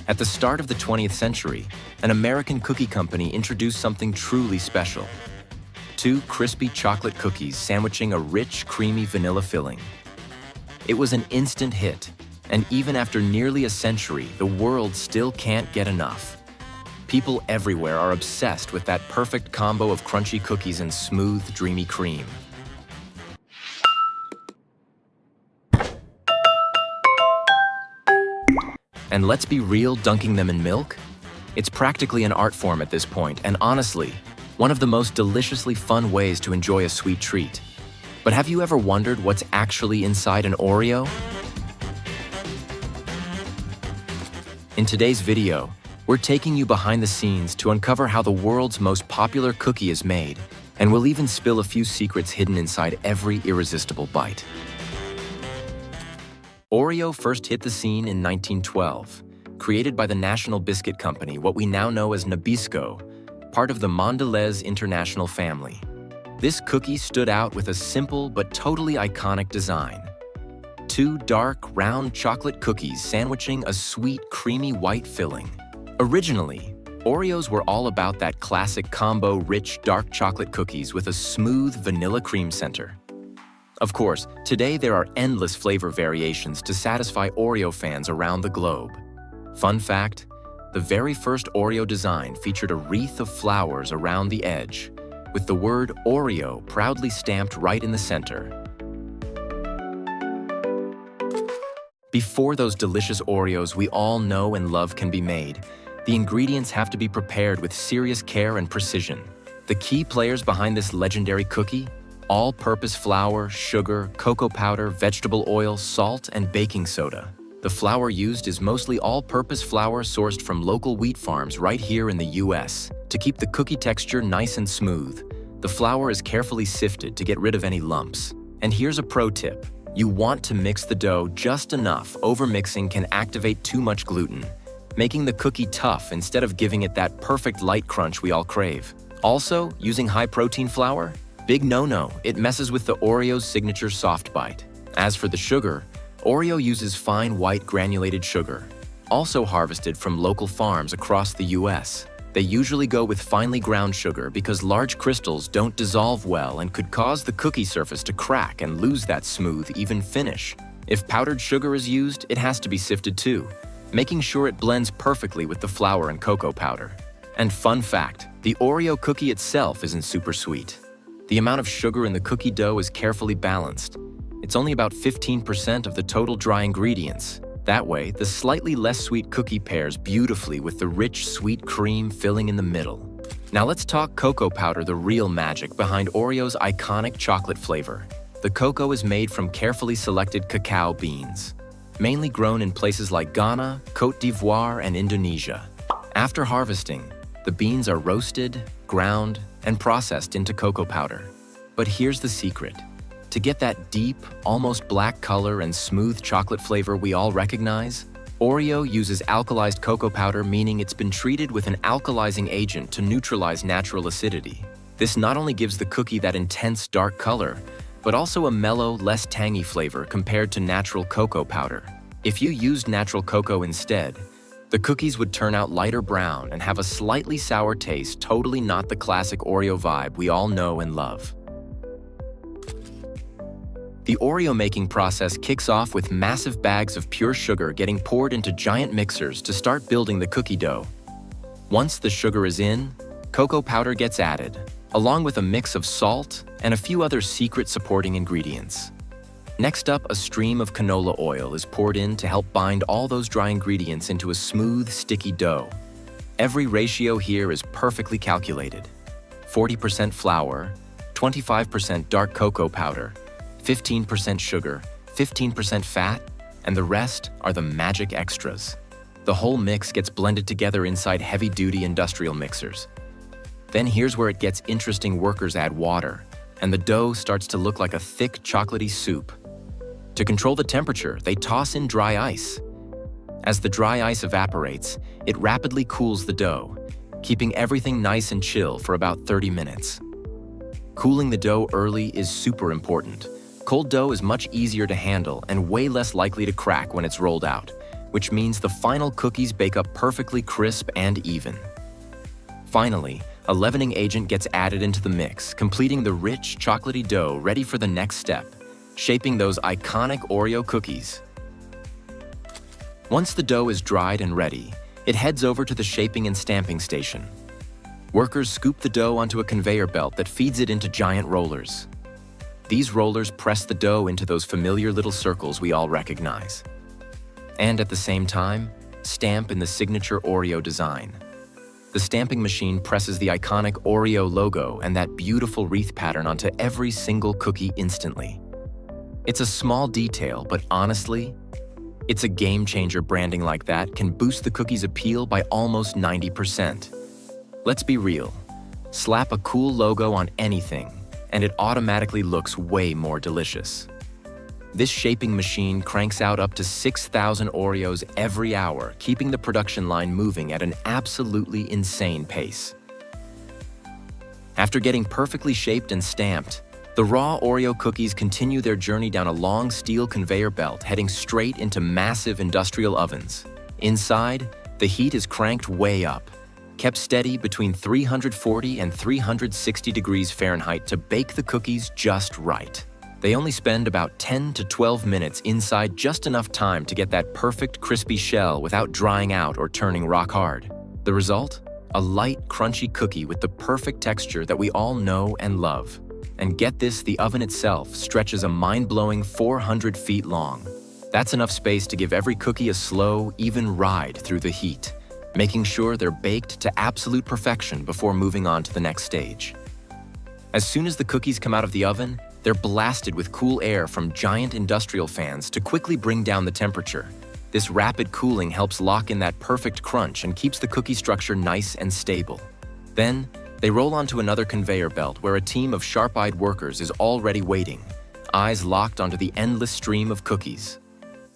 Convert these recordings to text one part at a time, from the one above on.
At the start of the 20th century, an American cookie company introduced something truly special. 2 crispy chocolate cookies sandwiching a rich, creamy vanilla filling. It was an instant hit, and even after nearly a century, the world still can't get enough. People everywhere are obsessed with that perfect combo of crunchy cookies and smooth, dreamy cream. And let's be real, dunking them in milk? It's practically an art form at this point, and honestly, one of the most deliciously fun ways to enjoy a sweet treat. But have you ever wondered what's actually inside an Oreo? In today's video, we're taking you behind the scenes to uncover how the world's most popular cookie is made, and we'll even spill a few secrets hidden inside every irresistible bite. Oreo first hit the scene in 1912, created by the National Biscuit Company, what we now know as Nabisco, part of the Mondelez International family. This cookie stood out with a simple but totally iconic design. 2 dark, round chocolate cookies sandwiching a sweet, creamy white filling. Originally, Oreos were all about that classic combo rich dark chocolate cookies with a smooth vanilla cream center. Of course, today there are endless flavor variations to satisfy Oreo fans around the globe. Fun fact, the very first Oreo design featured a wreath of flowers around the edge, with the word Oreo proudly stamped right in the center. Before those delicious Oreos we all know and love can be made, the ingredients have to be prepared with serious care and precision. The key players behind this legendary cookie: all-purpose flour, sugar, cocoa powder, vegetable oil, salt, and baking soda. The flour used is mostly all-purpose flour sourced from local wheat farms right here in the US. To keep the cookie texture nice and smooth, the flour is carefully sifted to get rid of any lumps. And here's a pro tip. You want to mix the dough just enough. Overmixing can activate too much gluten, making the cookie tough instead of giving it that perfect light crunch we all crave. Also, using high-protein flour? Big no-no, it messes with the Oreo's signature soft bite. As for the sugar, Oreo uses fine white granulated sugar, also harvested from local farms across the US. They usually go with finely ground sugar because large crystals don't dissolve well and could cause the cookie surface to crack and lose that smooth, even finish. If powdered sugar is used, it has to be sifted too, making sure it blends perfectly with the flour and cocoa powder. And fun fact, the Oreo cookie itself isn't super sweet. The amount of sugar in the cookie dough is carefully balanced. It's only about 15% of the total dry ingredients. That way, the slightly less sweet cookie pairs beautifully with the rich, sweet cream filling in the middle. Now let's talk cocoa powder, the real magic behind Oreo's iconic chocolate flavor. The cocoa is made from carefully selected cacao beans, mainly grown in places like Ghana, Côte d'Ivoire, and Indonesia. After harvesting, the beans are roasted, ground, and processed into cocoa powder. But here's the secret. To get that deep, almost black color and smooth chocolate flavor we all recognize, Oreo uses alkalized cocoa powder, meaning it's been treated with an alkalizing agent to neutralize natural acidity. This not only gives the cookie that intense dark color, but also a mellow, less tangy flavor compared to natural cocoa powder. If you used natural cocoa instead, the cookies would turn out lighter brown and have a slightly sour taste, totally not the classic Oreo vibe we all know and love. The Oreo making process kicks off with massive bags of pure sugar getting poured into giant mixers to start building the cookie dough. Once the sugar is in, cocoa powder gets added, along with a mix of salt and a few other secret supporting ingredients. Next up, a stream of canola oil is poured in to help bind all those dry ingredients into a smooth, sticky dough. Every ratio here is perfectly calculated. 40% flour, 25% dark cocoa powder, 15% sugar, 15% fat, and the rest are the magic extras. The whole mix gets blended together inside heavy-duty industrial mixers. Then here's where it gets interesting. Workers add water, and the dough starts to look like a thick, chocolatey soup. To control the temperature, they toss in dry ice. As the dry ice evaporates, it rapidly cools the dough, keeping everything nice and chill for about 30 minutes. Cooling the dough early is super important. Cold dough is much easier to handle and way less likely to crack when it's rolled out, which means the final cookies bake up perfectly crisp and even. Finally, a leavening agent gets added into the mix, completing the rich, chocolatey dough ready for the next step, shaping those iconic Oreo cookies. Once the dough is dried and ready, it heads over to the shaping and stamping station. Workers scoop the dough onto a conveyor belt that feeds it into giant rollers. These rollers press the dough into those familiar little circles we all recognize. And at the same time, stamp in the signature Oreo design. The stamping machine presses the iconic Oreo logo and that beautiful wreath pattern onto every single cookie instantly. It's a small detail, but honestly, it's a game-changer. Branding like that can boost the cookie's appeal by almost 90%. Let's be real. Slap a cool logo on anything, and it automatically looks way more delicious. This shaping machine cranks out up to 6,000 Oreos every hour, keeping the production line moving at an absolutely insane pace. After getting perfectly shaped and stamped, the raw Oreo cookies continue their journey down a long steel conveyor belt, heading straight into massive industrial ovens. Inside, the heat is cranked way up, kept steady between 340 and 360 degrees Fahrenheit to bake the cookies just right. They only spend about 10 to 12 minutes inside, just enough time to get that perfect crispy shell without drying out or turning rock hard. The result? A light, crunchy cookie with the perfect texture that we all know and love. And get this, the oven itself stretches a mind-blowing 400 feet long. That's enough space to give every cookie a slow, even ride through the heat, making sure they're baked to absolute perfection before moving on to the next stage. As soon as the cookies come out of the oven, they're blasted with cool air from giant industrial fans to quickly bring down the temperature. This rapid cooling helps lock in that perfect crunch and keeps the cookie structure nice and stable. Then, they roll onto another conveyor belt where a team of sharp-eyed workers is already waiting, eyes locked onto the endless stream of cookies.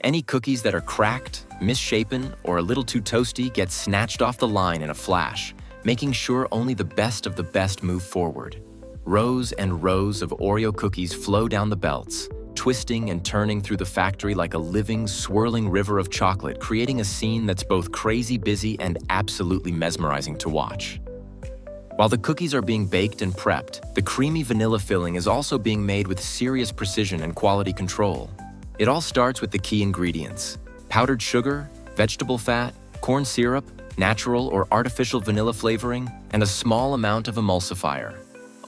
Any cookies that are cracked, misshapen, or a little too toasty get snatched off the line in a flash, making sure only the best of the best move forward. Rows and rows of Oreo cookies flow down the belts, twisting and turning through the factory like a living, swirling river of chocolate, creating a scene that's both crazy busy and absolutely mesmerizing to watch. While the cookies are being baked and prepped, the creamy vanilla filling is also being made with serious precision and quality control. It all starts with the key ingredients: powdered sugar, vegetable fat, corn syrup, natural or artificial vanilla flavoring, and a small amount of emulsifier,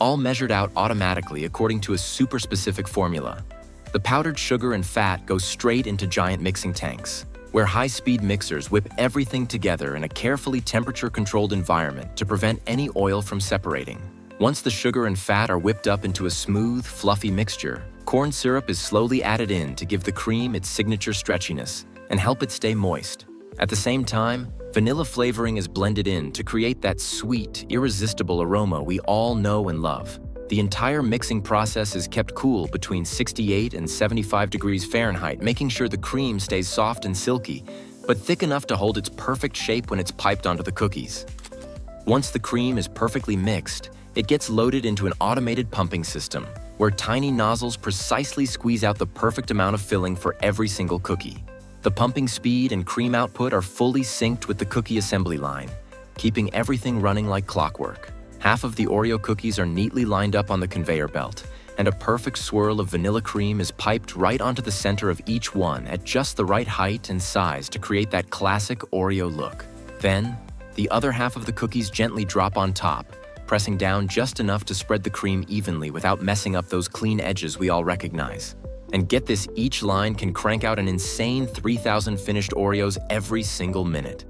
all measured out automatically according to a super specific formula. The powdered sugar and fat go straight into giant mixing tanks, where high-speed mixers whip everything together in a carefully temperature-controlled environment to prevent any oil from separating. Once the sugar and fat are whipped up into a smooth, fluffy mixture, corn syrup is slowly added in to give the cream its signature stretchiness and help it stay moist. At the same time, vanilla flavoring is blended in to create that sweet, irresistible aroma we all know and love. The entire mixing process is kept cool between 68 and 75 degrees Fahrenheit, making sure the cream stays soft and silky, but thick enough to hold its perfect shape when it's piped onto the cookies. Once the cream is perfectly mixed, it gets loaded into an automated pumping system, where tiny nozzles precisely squeeze out the perfect amount of filling for every single cookie. The pumping speed and cream output are fully synced with the cookie assembly line, keeping everything running like clockwork. Half of the Oreo cookies are neatly lined up on the conveyor belt, and a perfect swirl of vanilla cream is piped right onto the center of each one at just the right height and size to create that classic Oreo look. Then, the other half of the cookies gently drop on top, pressing down just enough to spread the cream evenly without messing up those clean edges we all recognize. And get this, each line can crank out an insane 3,000 finished Oreos every single minute.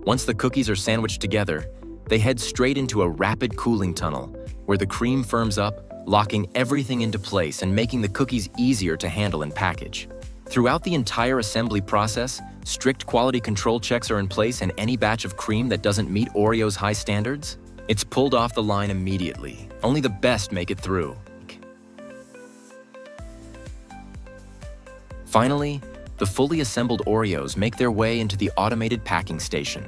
Once the cookies are sandwiched together, they head straight into a rapid cooling tunnel, where the cream firms up, locking everything into place and making the cookies easier to handle and package. Throughout the entire assembly process, strict quality control checks are in place, and any batch of cream that doesn't meet Oreo's high standards, it's pulled off the line immediately. Only the best make it through. Finally, the fully assembled Oreos make their way into the automated packing station,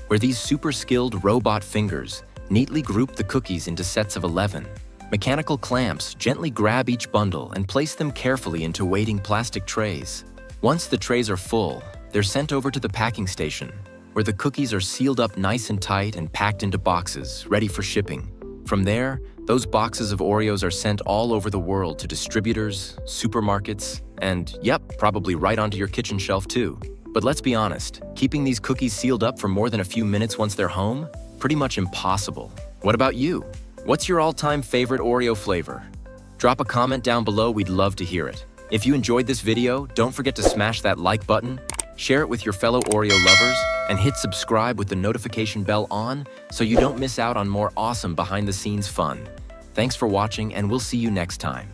where these super skilled robot fingers neatly group the cookies into sets of 11. Mechanical clamps gently grab each bundle and place them carefully into waiting plastic trays. Once the trays are full, they're sent over to the packing station, where the cookies are sealed up nice and tight and packed into boxes, ready for shipping. From there, those boxes of Oreos are sent all over the world to distributors, supermarkets, and yep, probably right onto your kitchen shelf too. But let's be honest, keeping these cookies sealed up for more than a few minutes once they're home? Pretty much impossible. What about you? What's your all-time favorite Oreo flavor? Drop a comment down below, we'd love to hear it. If you enjoyed this video, don't forget to smash that like button, share it with your fellow Oreo lovers, and hit subscribe with the notification bell on so you don't miss out on more awesome behind-the-scenes fun. Thanks for watching, and we'll see you next time.